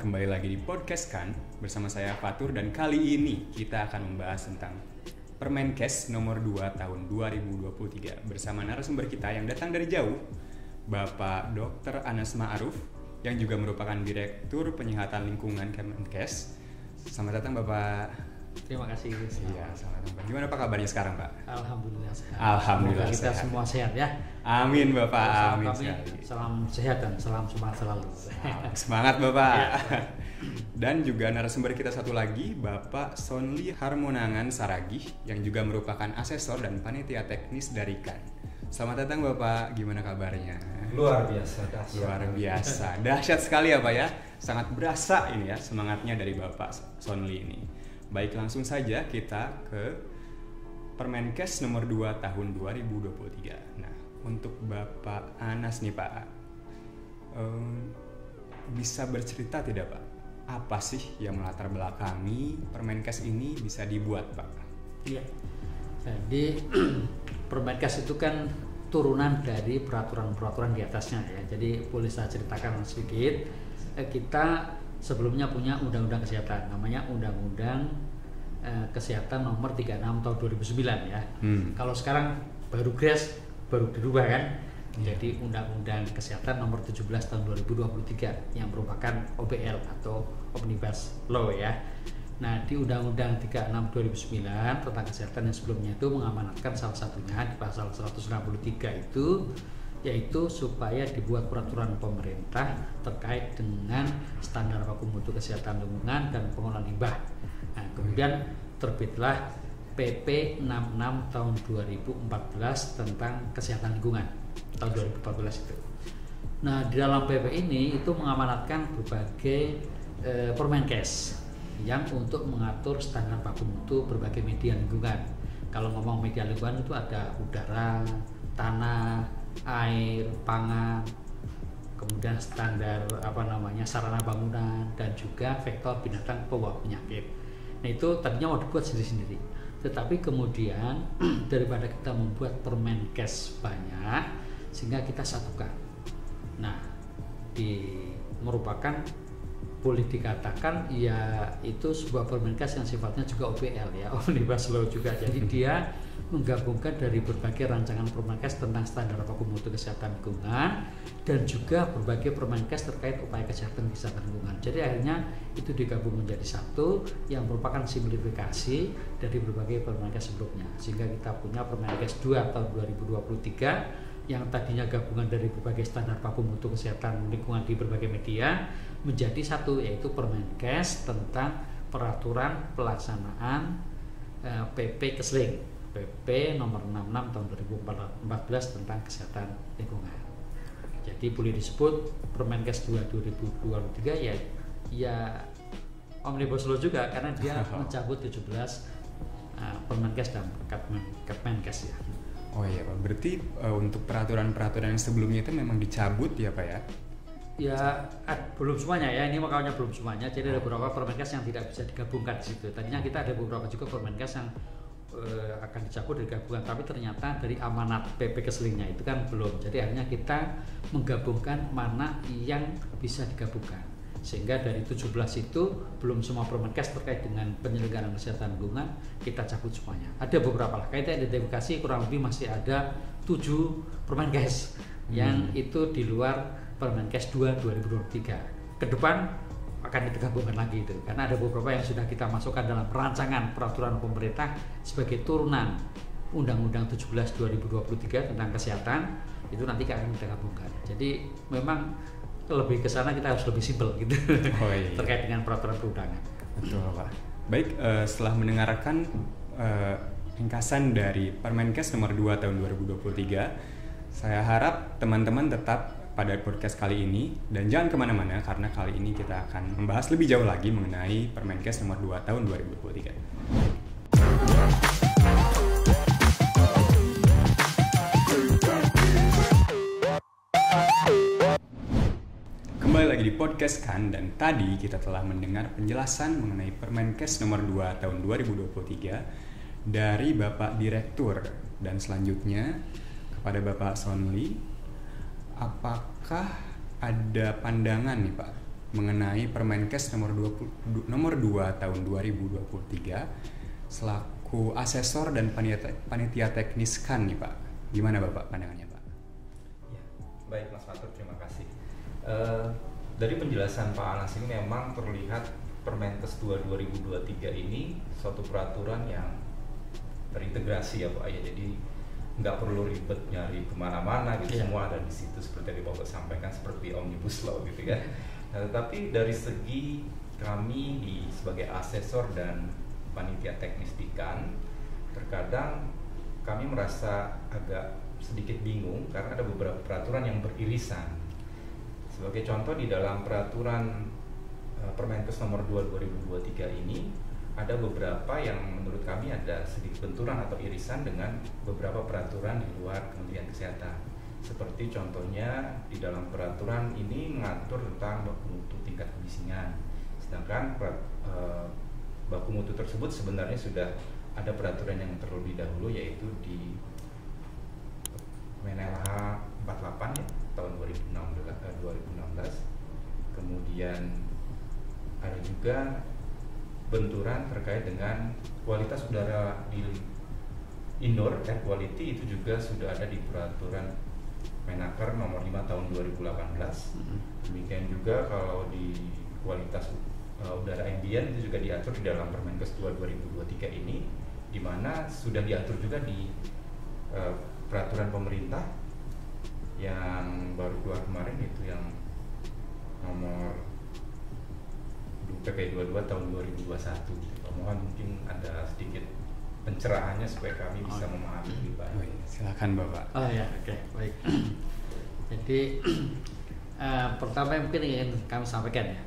kembali lagi di podcast kan bersama saya Fatur, dan kali ini kita akan membahas tentang Permenkes nomor 2 tahun 2023 bersama narasumber kita yang datang dari jauh, Bapak Dr. Anas Ma'aruf yang juga merupakan Direktur Penyihatan Lingkungan Kemenkes. Selamat datang Bapak. Terima kasih. Iya, selamat datang. Gimana Pak kabarnya sekarang Pak? Alhamdulillah sehat. Alhamdulillah semoga kita sehat. semua sehat ya. Amin Bapak, amin kami, sekali. salam sehat dan salam semangat selalu. Semangat Bapak. Ya. Dan juga narasumber kita satu lagi, Bapak Sonli Harmonangan Saragih yang juga merupakan asesor dan panitia teknis dari KAN. Selamat datang Bapak, gimana kabarnya? Luar biasa, dahsyat. Luar biasa, dahsyat sekali ya Pak ya. Sangat berasa ini ya semangatnya dari Bapak Sonli ini. Baik, langsung saja kita ke Permenkes nomor 2 tahun 2023. Nah, untuk Bapak Anas nih Pak, bisa bercerita tidak Pak? Apa sih yang melatar belakangi Permenkes ini bisa dibuat Pak? Iya. Jadi Permenkes itu kan turunan dari peraturan-peraturan di atasnya ya. Jadi boleh saya ceritakan sedikit. Kita sebelumnya punya undang-undang kesehatan, namanya Undang-Undang Kesehatan nomor 36 tahun 2009 ya. Kalau sekarang baru dirubah kan. Jadi Undang-Undang Kesehatan nomor 17 tahun 2023 yang merupakan OBL atau Omnibus Law ya. Nah, di Undang-Undang 36 2009 tentang kesehatan yang sebelumnya itu mengamanatkan salah satunya di pasal 163 itu, yaitu supaya dibuat peraturan pemerintah terkait dengan standar baku mutu kesehatan lingkungan dan pengolahan limbah. Nah, kemudian terbitlah PP 66 tahun 2014 tentang kesehatan lingkungan tahun 2014 itu. Nah, di dalam PP ini itu mengamanatkan berbagai Permenkes yang untuk mengatur standar baku mutu berbagai media lingkungan. Kalau ngomong media lingkungan itu ada udara, tanah, air, pangan, kemudian standar sarana bangunan, dan juga vektor binatang pembawa penyakit. Nah, itu tadinya mau dibuat sendiri-sendiri, tetapi kemudian daripada kita membuat Permenkes banyak, sehingga kita satukan. Nah, merupakan boleh dikatakan ya itu sebuah Permenkes yang sifatnya juga OBL ya, Omnibus Law juga. Jadi dia menggabungkan dari berbagai rancangan Permenkes tentang standar baku mutu kesehatan lingkungan dan juga berbagai Permenkes terkait upaya kesehatan lingkungan. Jadi akhirnya itu digabung menjadi satu yang merupakan simplifikasi dari berbagai Permenkes sebelumnya, sehingga kita punya Permenkes 2 tahun 2023 yang tadinya gabungan dari berbagai standar baku mutu kesehatan lingkungan di berbagai media menjadi satu, yaitu Permenkes tentang peraturan pelaksanaan PP Kesling, PP nomor 66 tahun 2014 tentang kesehatan lingkungan. Jadi boleh disebut Permenkes 2 2023 ya Omnibus Law juga, karena dia mencabut 17 Permenkes dan Kemenkes ya. Oh iya Pak, berarti untuk peraturan-peraturan yang sebelumnya itu memang dicabut ya Pak ya? Ya belum semuanya ya, ini makanya belum semuanya. Jadi ada beberapa Permenkes yang tidak bisa digabungkan di situ. Tadinya kita ada beberapa juga Permenkes yang akan dicabut dari gabungan, tapi ternyata dari amanat PP Keslingnya itu kan belum. Jadi akhirnya kita menggabungkan mana yang bisa digabungkan, sehingga dari 17 itu belum semua Permenkes terkait dengan penyelenggaraan kesehatan lingkungan kita cabut semuanya. Ada beberapa lah, kita identifikasi kurang lebih masih ada 7 Permenkes yang itu di luar Permenkes 2 2023. Ke depan akan digabungkan lagi itu, karena ada beberapa yang sudah kita masukkan dalam rancangan peraturan pemerintah sebagai turunan Undang-Undang 17 2023 tentang kesehatan, itu nanti akan kita gabungkan. Jadi memang lebih ke sana kita harus lebih simpel gitu. Oh, iya. Terkait dengan peraturan perundangan. Betul Pak. Baik, setelah mendengarkan ringkasan dari Permenkes nomor 2 tahun 2023, saya harap teman-teman tetap pada podcast kali ini dan jangan kemana-mana, karena kali ini kita akan membahas lebih jauh lagi mengenai Permenkes nomor 2 tahun 2023. Kembali lagi di podcast kan, dan tadi kita telah mendengar penjelasan mengenai Permenkes nomor 2 tahun 2023 dari Bapak Direktur, dan selanjutnya kepada Bapak Sonli. Apakah ada pandangan nih Pak mengenai Permenkes nomor 2 tahun 2023 selaku asesor dan panitia teknis KAN nih Pak. Gimana Bapak pandangannya Pak? Ya, baik Mas Fatur, terima kasih. Dari penjelasan Pak Anas ini memang terlihat Permenkes 2 2023 ini suatu peraturan yang terintegrasi ya Pak ya, jadi nggak perlu ribet nyari kemana-mana gitu, semua ada di situ seperti yang Bapak sampaikan, seperti omnibus law gitu ya. Nah, tetapi dari segi kami sebagai asesor dan panitia teknis di KAN, terkadang kami merasa agak sedikit bingung karena ada beberapa peraturan yang beririsan. Sebagai contoh, di dalam peraturan Permenkes nomor 2 2023 ini ada beberapa yang menurut kami ada sedikit benturan atau irisan dengan beberapa peraturan di luar Kementerian Kesehatan. Seperti contohnya di dalam peraturan ini mengatur tentang baku mutu tingkat kebisingan. Sedangkan baku mutu tersebut sebenarnya sudah ada peraturan yang terlebih dahulu, yaitu di Menelha 48 ya, tahun 2016. Kemudian ada juga benturan terkait dengan kualitas udara di indoor air quality, itu juga sudah ada di peraturan Menaker nomor 5 tahun 2018. Demikian juga kalau di kualitas udara ambient itu juga diatur di dalam Permenkes 2 2023 ini, di mana sudah diatur juga di peraturan pemerintah yang baru keluar kemarin, itu yang nomor PP 22 tahun 2021. Mohon mungkin ada sedikit pencerahannya supaya kami bisa memahami lebih baik. Silakan Bapak. Oh ya, oke, baik. Jadi pertama yang mungkin ingin kami sampaikan ya,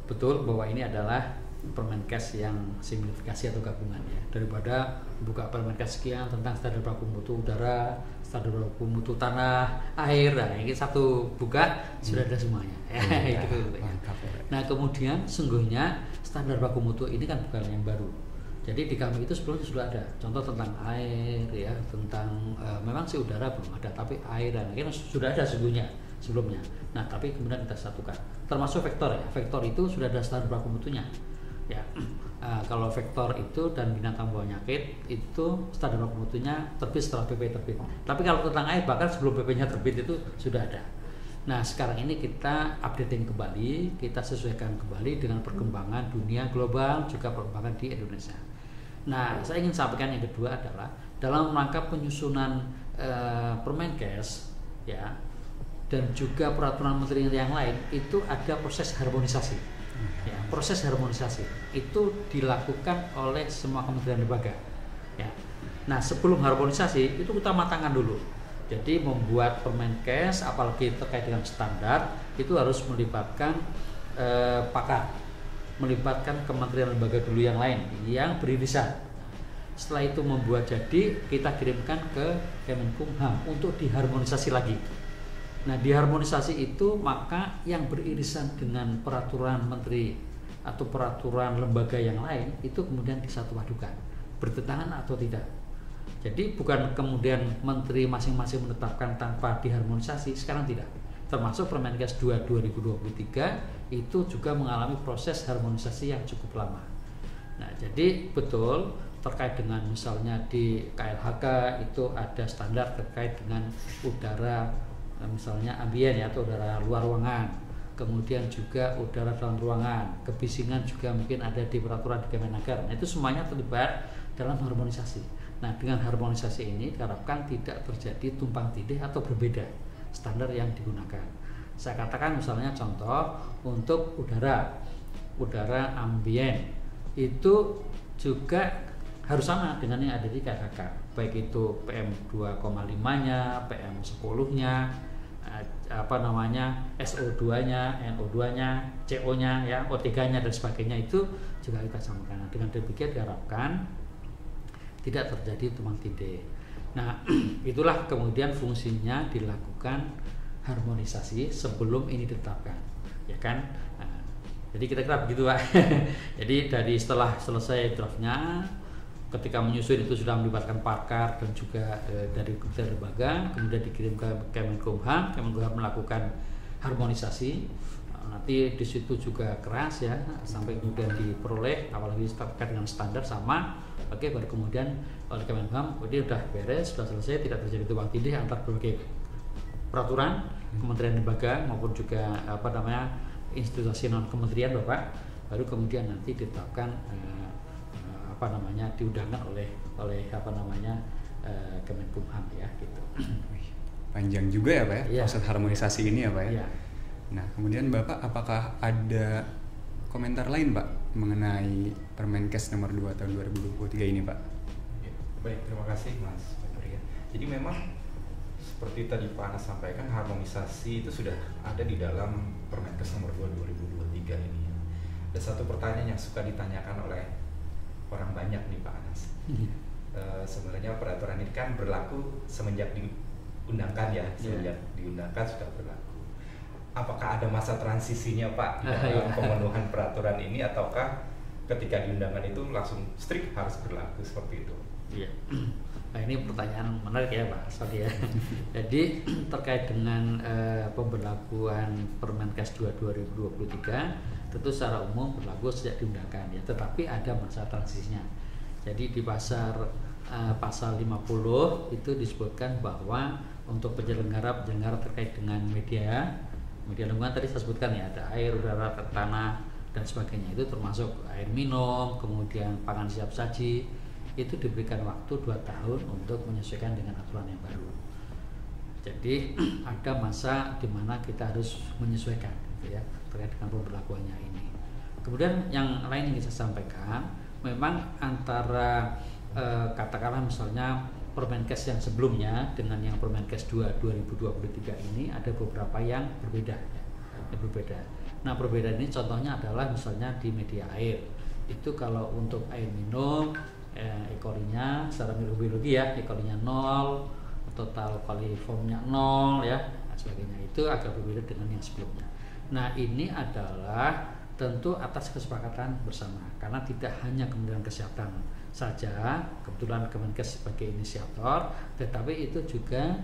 betul bahwa ini adalah Permenkes yang simplifikasi atau gabungan ya. Daripada buka Permenkes sekian tentang standar baku mutu udara, standar baku mutu tanah, air, nah ini satu buka sudah ada semuanya. Gitu. Nah kemudian sungguhnya standar baku mutu ini kan bukan yang baru. Jadi di kami itu sebelumnya sudah ada. Contoh tentang air ya, tentang memang si udara belum ada, tapi air dan ini sudah ada sebelumnya. Nah tapi kemudian kita satukan. Termasuk vektor ya. Vektor itu sudah ada standar baku mutunya. Ya, kalau vektor itu dan binatang bawa penyakit itu standar baku mutunya terbit setelah PP terbit. Tapi kalau tentang air bahkan sebelum PP-nya terbit itu sudah ada. Nah sekarang ini kita updating kembali, kita sesuaikan kembali dengan perkembangan dunia global juga perkembangan di Indonesia. Nah saya ingin sampaikan yang kedua adalah dalam rangka penyusunan Permenkes ya dan juga peraturan menteri yang lain itu ada proses harmonisasi. Ya, proses harmonisasi itu dilakukan oleh semua kementerian lembaga. Ya. Nah, sebelum harmonisasi itu kita matangkan dulu. Jadi membuat Permenkes, apalagi terkait dengan standar, itu harus melibatkan pakar, melibatkan kementerian lembaga dulu yang lain yang beririsan. Setelah itu membuat jadi, kita kirimkan ke Kemenkumham untuk diharmonisasi lagi. Nah diharmonisasi itu maka yang beririsan dengan peraturan menteri atau peraturan lembaga yang lain itu kemudian disatupadukan, bertentangan atau tidak. Jadi bukan kemudian menteri masing-masing menetapkan tanpa diharmonisasi, sekarang tidak. Termasuk Permenkes 2 2023 itu juga mengalami proses harmonisasi yang cukup lama. Nah jadi betul terkait dengan misalnya di KLHK itu ada standar terkait dengan udara misalnya ambien ya atau udara luar ruangan, kemudian juga udara dalam ruangan, kebisingan juga mungkin ada di peraturan di Kemenaker. Nah itu semuanya terlibat dalam harmonisasi. Nah dengan harmonisasi ini diharapkan tidak terjadi tumpang tindih atau berbeda standar yang digunakan. Saya katakan misalnya contoh untuk udara ambien itu juga harus sama dengan yang ada di KLHK, baik itu PM 2,5-nya, PM 10-nya, SO2-nya, NO2-nya, CO-nya, ya, O3-nya dan sebagainya itu juga kita samakan. Dengan demikian diharapkan tidak terjadi tumpang tindih. Nah, itulah kemudian fungsinya dilakukan harmonisasi sebelum ini ditetapkan, ya kan? Nah, jadi kira-kira begitu, Pak. Jadi dari setelah selesai draftnya, ketika menyusun itu sudah melibatkan pakar dan juga dari kementerian lembaga, kemudian dikirim ke Kemenkumham melakukan harmonisasi. nanti di situ juga keras ya sampai kemudian diperoleh, apalagi terkait dengan standar sama. Oke, baru kemudian oleh Kemenham, ini udah beres, sudah selesai, tidak terjadi tumpang tindih antar berbagai peraturan kementerian lembaga maupun juga institusi non kementerian Bapak, baru kemudian nanti ditetapkan diundangkan oleh Kemenkumham ya gitu. Panjang juga ya Pak ya, Ya. proses harmonisasi ini ya Pak ya. Ya. Nah kemudian Bapak apakah ada komentar lain Pak mengenai Permenkes nomor 2 tahun 2023 ini Pak? Ya, baik, terima kasih Mas Fatur ya. Jadi memang seperti tadi Pak Anas sampaikan, harmonisasi itu sudah ada di dalam Permenkes nomor 2 2023 ini. Ada satu pertanyaan yang suka ditanyakan oleh orang banyak nih Pak Anas. Sebenarnya peraturan ini kan berlaku semenjak diundangkan ya, semenjak diundangkan sudah berlaku. Apakah ada masa transisinya Pak dalam pemenuhan peraturan ini, ataukah ketika diundangkan itu langsung strict harus berlaku seperti itu? Iya. Nah ini pertanyaan menarik ya Pak Sadi ya. Jadi terkait dengan pemberlakuan Permenkes 2 2023 tentu secara umum berlaku sejak diundangkan ya, tetapi ada masa transisinya. Jadi di pasal 50 itu disebutkan bahwa untuk penyelenggara terkait dengan media lingkungan tadi saya sebutkan ya, ada air, udara, tanah dan sebagainya, itu termasuk air minum, kemudian pangan siap saji, itu diberikan waktu 2 tahun untuk menyesuaikan dengan aturan yang baru. Jadi ada masa di mana kita harus menyesuaikan gitu ya, terkait dengan pemberlakuannya ini. Kemudian yang lain yang saya sampaikan, memang antara katakanlah misalnya Permenkes yang sebelumnya dengan yang Permenkes 2 2023 ini ada beberapa yang berbeda ya, Nah perbedaan ini contohnya adalah misalnya di media air. Itu kalau untuk air minum ekolinya secara mikrobiologi ya, ekolinya 0, total koliformnya 0 ya, dan sebagainya, itu agak berbeda dengan yang sebelumnya. Nah ini adalah tentu atas kesepakatan bersama, karena tidak hanya Kementerian Kesehatan saja, kebetulan Kemenkes sebagai inisiator, tetapi itu juga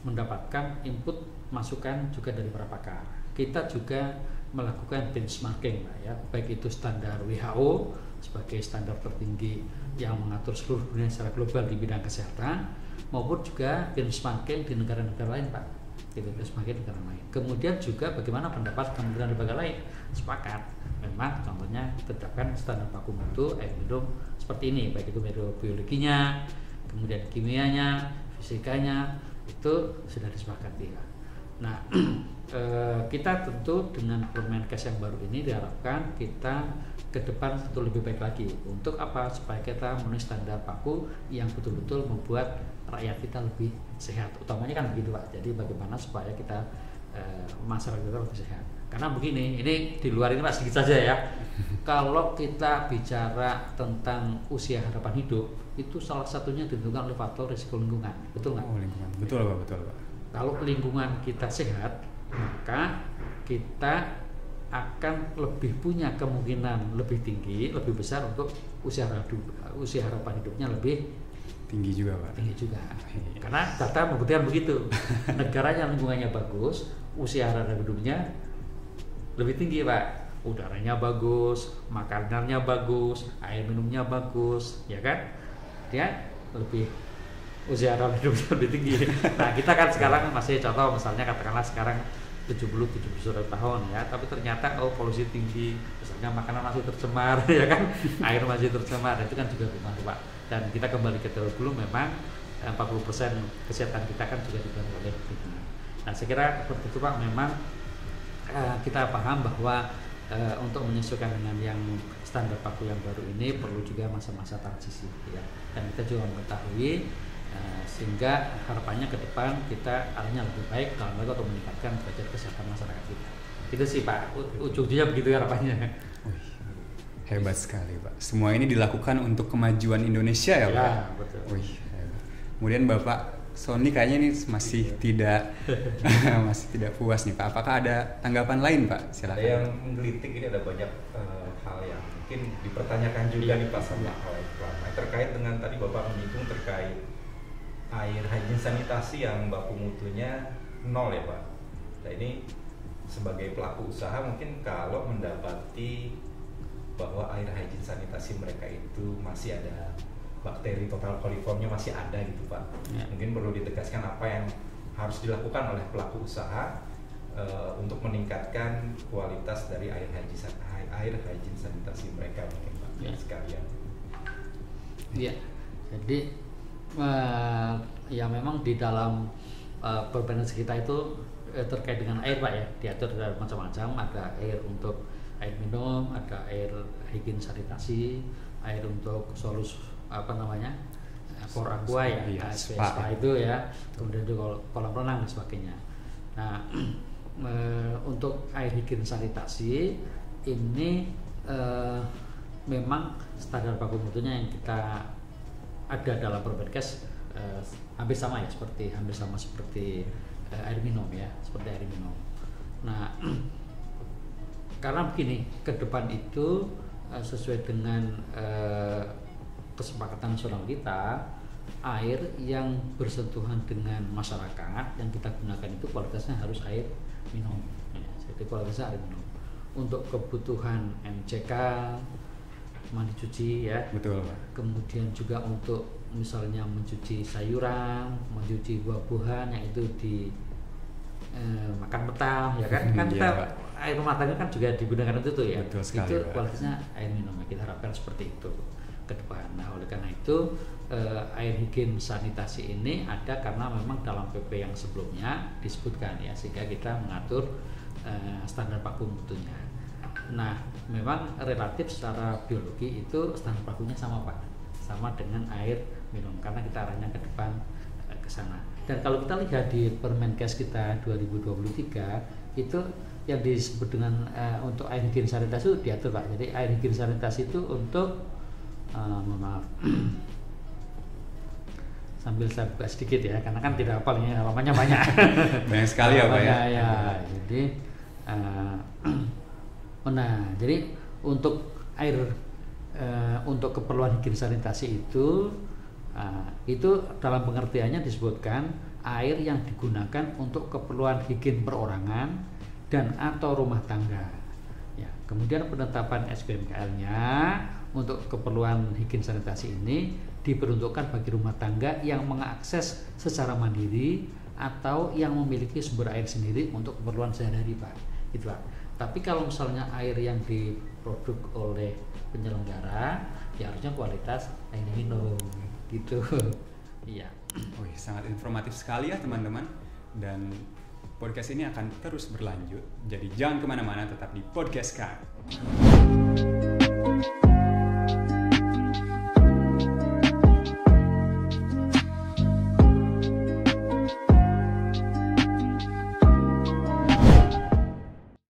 mendapatkan input masukan juga dari para pakar. Kita juga melakukan benchmarking ya, baik itu standar WHO sebagai standar tertinggi yang mengatur seluruh dunia secara global di bidang kesehatan, maupun juga benchmarking di negara-negara lain Pak, itu benchmarking negara lain. Kemudian juga bagaimana pendapat kementerian lembaga lain, sepakat memang contohnya tetapkan standar baku mutu air minum seperti ini, baik itu mikrobiologinya, kemudian kimianya, fisikanya, itu sudah disepakati ya. Nah kita tentu dengan Permenkes yang baru ini diharapkan kita ke depan tentu lebih baik lagi. Untuk apa? Supaya kita memenuhi standar baku yang betul-betul membuat rakyat kita lebih sehat. Utamanya kan begitu Pak. Jadi bagaimana supaya kita masyarakat kita lebih sehat. Karena begini, ini di luar ini Pak sedikit saja ya. Kalau kita bicara tentang usia harapan hidup, itu salah satunya ditentukan oleh faktor risiko lingkungan. Betul nggak? Oh lingkungan, betul Pak, betul Pak. Kalau lingkungan kita sehat, maka kita akan lebih punya kemungkinan lebih tinggi, lebih besar untuk usia harapan hidupnya lebih tinggi juga Pak. Tinggi juga. Karena data membuktikan begitu. Negara yang lingkungannya bagus, usia harapan hidupnya lebih tinggi Pak. Udaranya bagus, makanannya bagus, air minumnya bagus, ya kan? Dia lebih usia harapan hidupnya lebih tinggi. Nah kita kan sekarang masih contoh, misalnya katakanlah sekarang 70-71 tahun ya, tapi ternyata polusi tinggi, misalnya makanan masih tercemar ya kan, air masih tercemar, itu kan juga berpengaruh Pak. Dan kita kembali ke teori dulu, memang 40% kesehatan kita kan juga dibantu oleh lingkungan. Nah saya kira seperti itu Pak, memang kita paham bahwa untuk menyesuaikan dengan yang standar baku yang baru ini perlu juga masa-masa transisi ya. Dan kita juga mengetahui sehingga harapannya ke depan kita arahnya lebih baik dalam rangka untuk meningkatkan derajat kesehatan masyarakat kita. Itu sih Pak, ujungnya begitu harapannya. Hebat sekali Pak. Semua ini dilakukan untuk kemajuan Indonesia ya Pak? Ya, betul. Hebat. Kemudian Bapak Sony kayaknya ini masih tidak puas nih Pak. Apakah ada tanggapan lain Pak? Silakan. Ada yang menggelitik, ini ada banyak hal yang mungkin dipertanyakan juga di pasal terkait dengan tadi Bapak menyinggung terkait air hygiene sanitasi yang baku mutunya 0 ya Pak. Nah ini sebagai pelaku usaha mungkin kalau mendapati bahwa air hygiene sanitasi mereka itu masih ada bakteri total coliformnya masih ada gitu Pak. Ya. Mungkin perlu ditegaskan apa yang harus dilakukan oleh pelaku usaha untuk meningkatkan kualitas dari air hygiene sanitasi mereka mungkin Pak sekalian. Iya. Jadi ya memang di dalam perbendaharaan kita itu terkait dengan air Pak ya, diatur ada macam-macam, ada air untuk air minum, ada air hygiene sanitasi, air untuk solus for aqua ya, spa itu ya, kemudian juga kolam renang dan sebagainya. Nah untuk air hygiene sanitasi ini memang standar baku mutunya yang kita ada dalam Permenkes hampir sama seperti air minum ya, seperti air minum. Nah, karena begini, ke depan itu sesuai dengan kesepakatan nasional kita, air yang bersentuhan dengan masyarakat yang kita gunakan itu kualitasnya harus air minum. Ya, jadi kualitasnya air minum. Untuk kebutuhan MCK, mandi cuci ya, betul. Kemudian juga untuk misalnya mencuci sayuran, mencuci buah-buahan yang itu di makan mentah ya kan, kita air rumah tangga kan juga digunakan untuk itu ya. Betul sekali, itu kualitasnya air minum, kita harapkan seperti itu ke depan. Nah oleh karena itu air hygiene sanitasi ini ada karena memang dalam PP yang sebelumnya disebutkan ya, sehingga kita mengatur standar baku mutunya. Nah memang relatif secara biologi itu standar bakunya sama Pak, sama dengan air minum karena kita arahnya ke depan ke sana. Dan kalau kita lihat di Permenkes kita 2023 itu yang disebut dengan untuk air hygiene sanitasi itu diatur Pak. Jadi air hygiene sanitasi itu untuk maaf sambil saya buka sedikit ya, karena kan tidak hafal ini halamannya banyak. Banyak sekali ya Pak ya. Ya, jadi nah jadi untuk air untuk keperluan hygiene sanitasi itu dalam pengertiannya disebutkan air yang digunakan untuk keperluan higien perorangan dan atau rumah tangga. Ya, kemudian penetapan SBMKL-nya untuk keperluan higien sanitasi ini diperuntukkan bagi rumah tangga yang mengakses secara mandiri atau yang memiliki sumber air sendiri untuk keperluan sehari-hari Pak. Gitu Pak. Tapi kalau misalnya air yang diproduk oleh penyelenggara ya harusnya kualitas air minum gitu. Iya. Wih, sangat informatif sekali ya teman-teman, dan podcast ini akan terus berlanjut, jadi jangan kemana-mana, tetap di Podcast Kan.